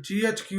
GHQ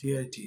JIT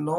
9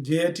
JIT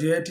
JIT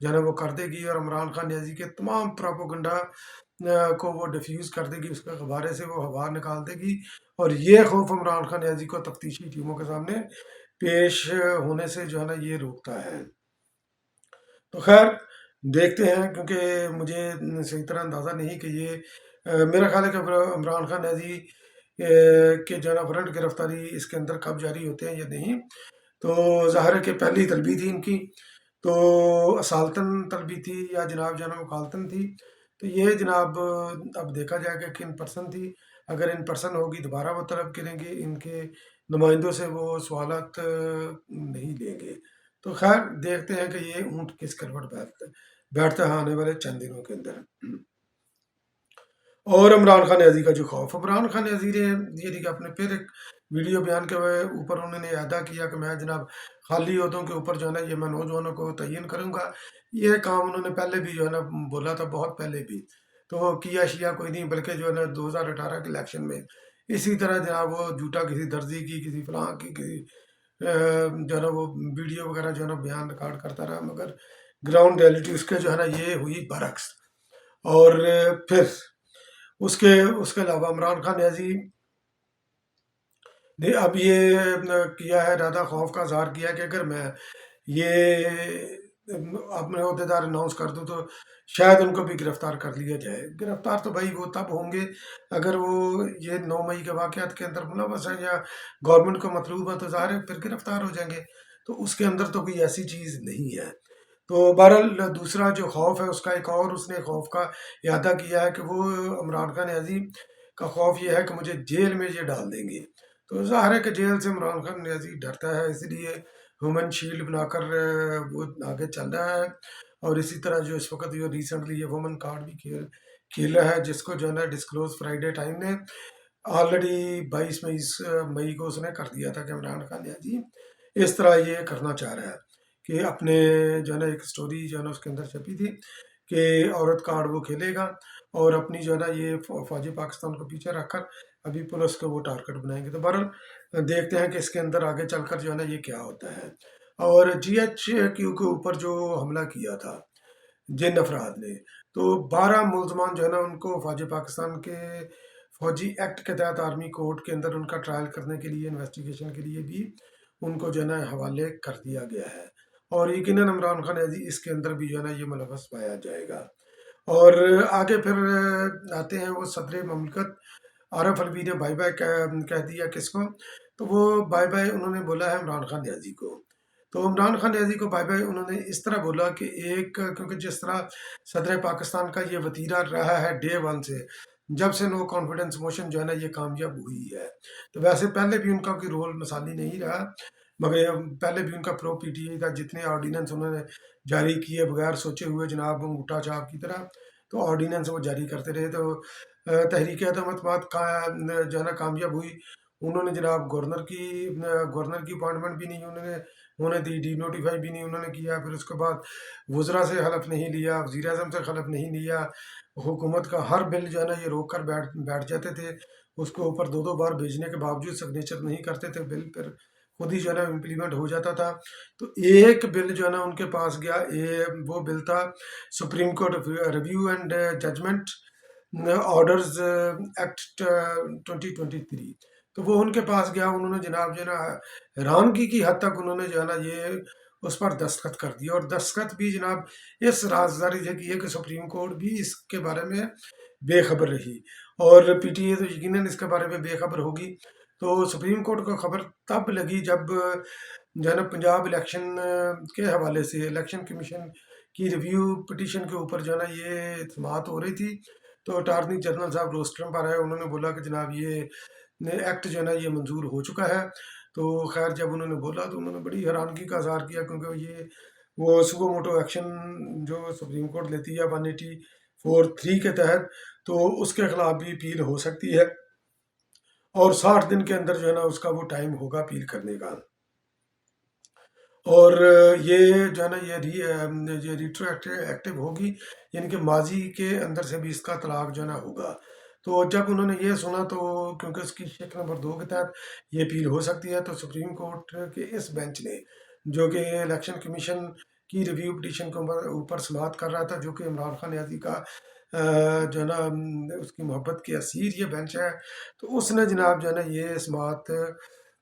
جو ہے نا وہ کر دے گی، اور عمران خان نیازی کے تمام پراپوگنڈا کو وہ ڈیفیوز کر دے گی، اس کے غبارے سے وہ ہوا نکال دے گی، اور یہ خوف عمران خان نیازی کو تفتیشی ٹیموں کے سامنے پیش ہونے سے جو ہے نا یہ روکتا ہے۔ تو خیر دیکھتے ہیں، کیونکہ مجھے صحیح طرح اندازہ نہیں کہ یہ میرا خیال ہے کہ عمران خان نیازی کے جو ہے نا وارنٹ گرفتاری اس کے اندر کب جاری ہوتے ہیں یا نہیں۔ تو ظاہر ہے کہ پہلی طلبی تھی ان کی، تو اصالتاً طلبی تھی یا جناب جو ہے نا وکالتاً تھی، تو یہ جناب اب دیکھا جائے گا کہ ان پرسن تھی، اگر ان پرسن ہوگی دوبارہ وہ طلب کریں گے، ان کے نمائندوں سے وہ سوالات نہیں لیں گے۔ تو خیر دیکھتے ہیں کہ یہ اونٹ کس کروٹ بیٹھتا ہے آنے والے چند دنوں کے اندر۔ اور عمران خان نیازی کا جو خوف، عمران خان نیازی نے یہ دیکھا اپنے پھر ایک ویڈیو بیان کے اوپر انہوں نے اعادہ کیا کہ میں جناب خالی عہدوں کے اوپر جو ہے نا یہ میں نوجوانوں کو تعین کروں گا۔ یہ کام انہوں نے پہلے بھی جو ہے نا بولا تھا، بہت پہلے بھی، تو کیا شیا کوئی نہیں، بلکہ جو ہے نا 2018 کے الیکشن میں اسی طرح جناب وہ جھوٹا کسی درزی کی، کسی فلاں کی، کسی جو ہے نا وہ ویڈیو وغیرہ جو ہے نا بیان ریکارڈ کرتا رہا، مگر گراؤنڈ ریئلٹی اس کے جو ہے نا یہ ہوئی برعکس۔ اور پھر اس کے علاوہ عمران خان نیازی نے اب یہ کیا ہے، ارادہ خوف کا اظہار کیا کہ اگر میں یہ اپنے عہدیدار اناؤنس کر دوں تو شاید ان کو بھی گرفتار کر لیا جائے۔ گرفتار تو بھائی وہ تب ہوں گے اگر وہ یہ 9 مئی کے واقعات کے اندر ملوث ہیں یا گورنمنٹ کو مطلوب ہے، تو ظاہر ہے پھر گرفتار ہو جائیں گے، تو اس کے اندر تو کوئی ایسی چیز نہیں ہے۔ تو بہرحال دوسرا جو خوف ہے اس کا ایک اور اس نے خوف کا اعادہ کیا ہے کہ وہ عمران خان نیازی کا خوف یہ ہے کہ مجھے جیل میں یہ ڈال دیں گے۔ تو ظاہر ہے کہ جیل سے عمران خان نیازی ڈرتا ہے، اس لیے ہیومن شیلڈ بنا کر وہ آگے چل رہا ہے، اور اسی طرح جو اس وقت جو ریسنٹلی یہ وومن کارڈ بھی کھیل رہا ہے، جس کو جو ہے نا ڈسکلوز فرائیڈے ٹائم نے آلریڈی 22 مئی کو اس نے کر دیا تھا کہ عمران خان نیازی اس طرح یہ کرنا چاہ رہا ہے کہ اپنے جو ہے نا ایک سٹوری جو ہے نا اس کے اندر چھپی تھی کہ عورت کارڈ وہ کھیلے گا، اور اپنی جو ہے نا یہ فوجی پاکستان کو پیچھے رکھ کر ابھی پولیس کو وہ ٹارگٹ بنائیں گے۔ تو بہرحال دیکھتے ہیں کہ اس کے اندر آگے چل کر جو ہے نا یہ کیا ہوتا ہے۔ اور GHQ کے اوپر جو حملہ کیا تھا جن افراد نے، تو 12 ملزمان جو ہے نا ان کو فوجی پاکستان کے فوجی ایکٹ کے تحت آرمی کورٹ کے اندر ان کا ٹرائل کرنے کے لیے، انویسٹیگیشن کے لیے بھی ان کو جو ہے نا حوالے کر دیا گیا ہے، اور یقیناً عمران خان نیازی اس کے اندر بھی جو ہے نا یہ ملوث پایا جائے گا۔ اور آگے پھر آتے ہیں وہ صدر مملکت عارف الوی نے بائی بائی کہہ دیا کس کو، تو وہ بائی بائی انہوں نے بولا ہے عمران خان نیازی کو۔ تو عمران خان نیازی کو بائی بائی انہوں نے اس طرح بولا کہ کیونکہ جس طرح صدر پاکستان کا یہ وتیرہ رہا ہے ڈے ون سے، جب سے نو کانفیڈنس موشن جو ہے نا یہ کامیاب ہوئی ہے، تو ویسے پہلے بھی ان کا کوئی رول مثالی نہیں رہا، مگر پہلے بھی ان کا پرو پی ٹی آئی تھا، جتنے آرڈیننس انہوں نے جاری کیے بغیر سوچے ہوئے جناب انگوٹھا چھاپ کی طرح، تو آرڈیننس وہ جاری کرتے رہے، تو تحریک اعتماد کا جو ہے نا کامیاب ہوئی۔ انہوں نے جناب گورنر کی اپائنٹمنٹ بھی نہیں انہوں نے دی، ڈی نوٹیفائی بھی نہیں انہوں نے کیا، پھر اس کے بعد وزراء سے حلف نہیں لیا، وزیر اعظم سے حلف نہیں لیا، حکومت کا ہر بل جو ہے نا یہ روک کر بیٹھ جاتے تھے، اس کو اوپر 2 بار بھیجنے کے باوجود سگنیچر نہیں کرتے تھے، بل پھر خود ہی جو ہے نا امپلیمنٹ ہو جاتا تھا۔ تو ایک بل جو ہے نا ان کے پاس گیا، وہ بل تھا supreme court review and judgment orders act 2023، تو وہ ان کے پاس گیا، انہوں نے جناب جو ہے نا حیرانگی کی حد تک انہوں نے جو ہے نا یہ اس پر دستخط کر دیا، اور دستخط بھی جناب اس رازداری سے کیے کہ سپریم کورٹ بھی اس کے بارے میں بے خبر رہی، اور پی ٹی اے تو یقیناً اس کے بارے میں بے خبر ہوگی۔ تو سپریم کورٹ کو خبر تب لگی جب جو ہے نا پنجاب الیکشن کے حوالے سے الیکشن کمیشن کی ریویو پٹیشن کے اوپر جو ہے نا یہ سماعت ہو رہی تھی، تو اٹارنی جنرل صاحب روسٹرم پر آئے، انہوں نے بولا کہ جناب یہ ایکٹ جو ہے نا یہ منظور ہو چکا ہے۔ تو خیر جب انہوں نے بولا تو انہوں نے بڑی حیرانگی کا اظہار کیا، کیونکہ یہ وہ سوو موٹو ایکشن جو سپریم کورٹ لیتی ہے 184(3) کے تحت، تو اس کے خلاف بھی اپیل ہو سکتی ہے، اور 60 دن کے اندر جو ہے نا اس کا وہ ٹائم ہوگا اپیل کرنے کا، اور یہ جو ہے نا یہ ریٹرو ایکٹیو ہوگی، یعنی کہ ماضی کے اندر سے بھی اس کا طلاق جو ہے نا ہوگا۔ تو جب انہوں نے یہ سنا، تو کیونکہ اس کی شک نمبر 2 کے تحت یہ اپیل ہو سکتی ہے، تو سپریم کورٹ کے اس بینچ نے جو کہ الیکشن کمیشن کی ریویو پٹیشن کے اوپر سماعت کر رہا تھا، جو کہ عمران خان نیازی کا جو ہے نا اس کی محبت کی اسیر یہ بینچ ہے، تو اس نے جناب جو ہے نا یہ سماعت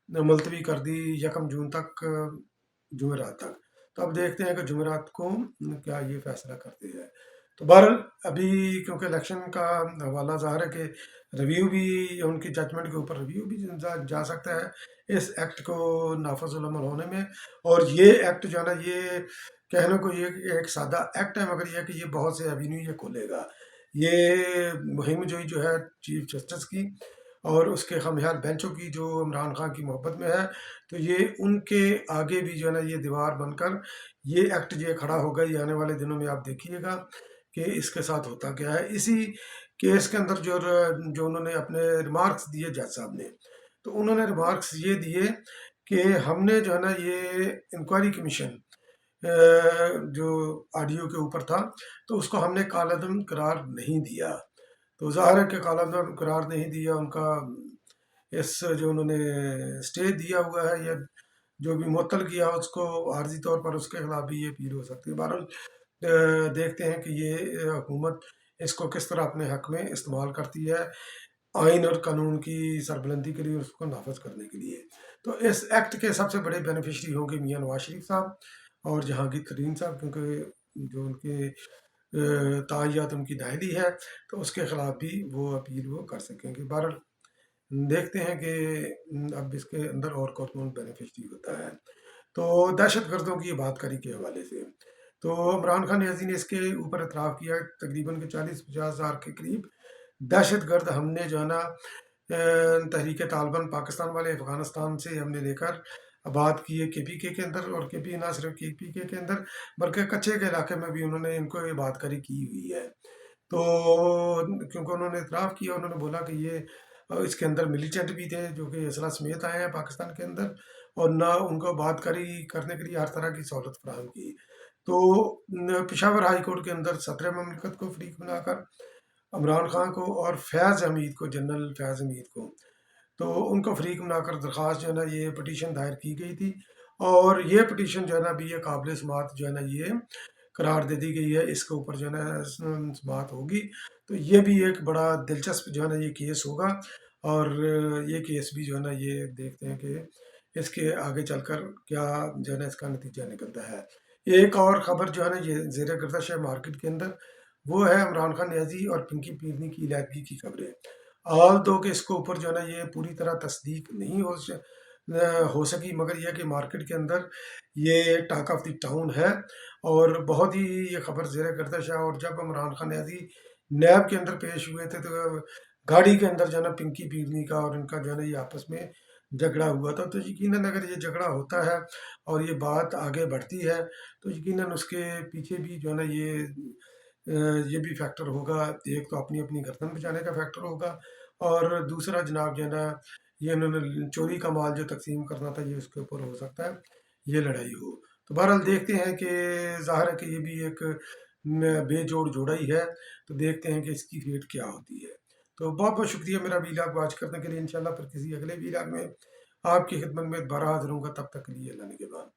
ملتوی کر دی 1 جون تک، جمعرات تک۔ تو اب دیکھتے ہیں کہ جمعرات کو کیا یہ فیصلہ کرتے ہیں۔ تو بہرحال ابھی کیونکہ الیکشن کا حوالہ ظاہر ہے کہ ریویو بھی، ان کی ججمنٹ کے اوپر ریویو بھی جا سکتا ہے اس ایکٹ کو نافذ العمل ہونے میں۔ اور یہ ایکٹ جو ہے نا یہ کہنے کو یہ ایک سادہ ایکٹ ہے، مگر یہ کہ یہ بہت سے ایوینیو یہ کھولے گا۔ یہ مہم جو ہے چیف جسٹس کی اور اس کے خمیال بینچوں کی جو عمران خان کی محبت میں ہے، تو یہ ان کے آگے بھی جو ہے نا یہ دیوار بن کر یہ ایکٹ جو کھڑا ہوگا۔ یہ آنے والے دنوں میں آپ دیکھیے گا کہ اس کے ساتھ ہوتا کیا ہے۔ اسی کیس کے اندر جو انہوں نے اپنے ریمارکس دیے جج صاحب نے، تو انہوں نے ریمارکس یہ دیے کہ ہم نے جو ہے نا یہ انکوائری کمیشن جو آڈیو کے اوپر تھا، تو اس کو ہم نے کالعدم قرار نہیں دیا۔ تو ظاہر ہے کہ کالعدم قرار نہیں دیا، ان کا اس جو انہوں نے اسٹے دیا ہوا ہے یا جو بھی معطل کیا اس کو عارضی طور پر، اس کے خلاف بھی یہ اپیل ہو سکتی ہے۔ بہرحال دیکھتے ہیں کہ یہ حکومت اس کو کس طرح اپنے حق میں استعمال کرتی ہے، آئین اور قانون کی سربلندی کے لیے، اس کو نافذ کرنے کے لیے۔ تو اس ایکٹ کے سب سے بڑے بینیفیشری ہوں گے میاں نواز شریف صاحب اور جہانگیر ترین صاحب، کیونکہ جو ان کے تعہیات ان کی دہلی ہے، تو اس کے خلاف بھی وہ اپیل وہ کر سکیں گے۔ بہرحال دیکھتے ہیں کہ اب اس کے اندر اور کون بینیفیشری ہوتا ہے۔ تو دہشت گردوں کی بات کری کے حوالے سے، تو عمران خان نیازی نے اس کے اوپر اعتراف کیا تقریباً 40-50 ہزار کے قریب دہشت گرد ہم نے جو ہے نا تحریک طالبان پاکستان والے افغانستان سے ہم نے لے کر آباد کیے کے پی کے اندر، اور کے پی نہ صرف کے پی کے اندر بلکہ کچے کے علاقے میں بھی انہوں نے ان کو آباد کاری کی ہوئی ہے۔ تو کیونکہ انہوں نے اعتراف کیا، انہوں نے بولا کہ یہ اس کے اندر ملیٹنٹ بھی تھے جو کہ اسلحہ سمیت آئے ہیں پاکستان کے اندر، اور نہ ان کو آباد کاری کرنے کے لیے ہر طرح کی سہولت فراہم کی۔ تو پشاور ہائی کورٹ کے اندر صدر مملکت کو فریق بنا کر عمران خان کو اور فیض حمید کو، جنرل فیض حمید کو، تو ان کو فریق بنا کر درخواست جو ہے نا یہ پٹیشن دائر کی گئی تھی، اور یہ پٹیشن جو ہے نا ابھی یہ قابل سماعت جو ہے نا یہ قرار دے دی گئی ہے، اس کے اوپر جو ہے نا سماعت ہوگی۔ تو یہ بھی ایک بڑا دلچسپ جو ہے نا یہ کیس ہوگا، اور یہ کیس بھی جو ہے نا یہ دیکھتے ہیں کہ اس کے آگے چل کر کیا جو ہے نا اس کا نتیجہ نکلتا ہے۔ ایک اور خبر جو ہے نا یہ زیر گردش ہے مارکیٹ کے اندر، وہ ہے عمران خان نیازی اور پنکی پیرنی کی علیحدگی کی خبریں۔ آل دو کہ اس کے اوپر جو ہے نا یہ پوری طرح تصدیق نہیں ہو سکی، مگر یہ کہ مارکیٹ کے اندر یہ ٹاک آف دی ٹاؤن ہے اور بہت ہی یہ خبر زیر گردش ہے۔ اور جب عمران خان نیازی نیب کے اندر پیش ہوئے تھے، تو گاڑی کے اندر جو ہے نا پنکی پیرنی کا اور ان کا جو ہے نا یہ آپس میں جھگڑا ہوا تھا، تو یقیناً اگر یہ جھگڑا ہوتا ہے اور یہ بات آگے بڑھتی ہے، تو یقیناً اس کے پیچھے بھی جو ہے نا یہ بھی فیکٹر ہوگا۔ ایک تو اپنی اپنی گردن بچانے کا فیکٹر ہوگا، اور دوسرا جناب جو ہے نا یہ انہوں نے چوری کا مال جو تقسیم کرنا تھا، یہ اس کے اوپر ہو سکتا ہے یہ لڑائی ہو۔ تو بہرحال دیکھتے ہیں کہ ظاہر ہے کہ یہ بھی ایک بے جوڑ جوڑا ہی ہے، تو دیکھتے ہیں کہ اس کی فیٹ کیا ہوتی ہے۔ تو بہت بہت شکریہ میرا ویلاگ واچ کرنے کے لیے۔ انشاءاللہ پھر کسی اگلے ویلاگ میں آپ کی خدمت میں دوبارہ حاضر ہوں گا، تب تک کے لیے اللہ نگہبان۔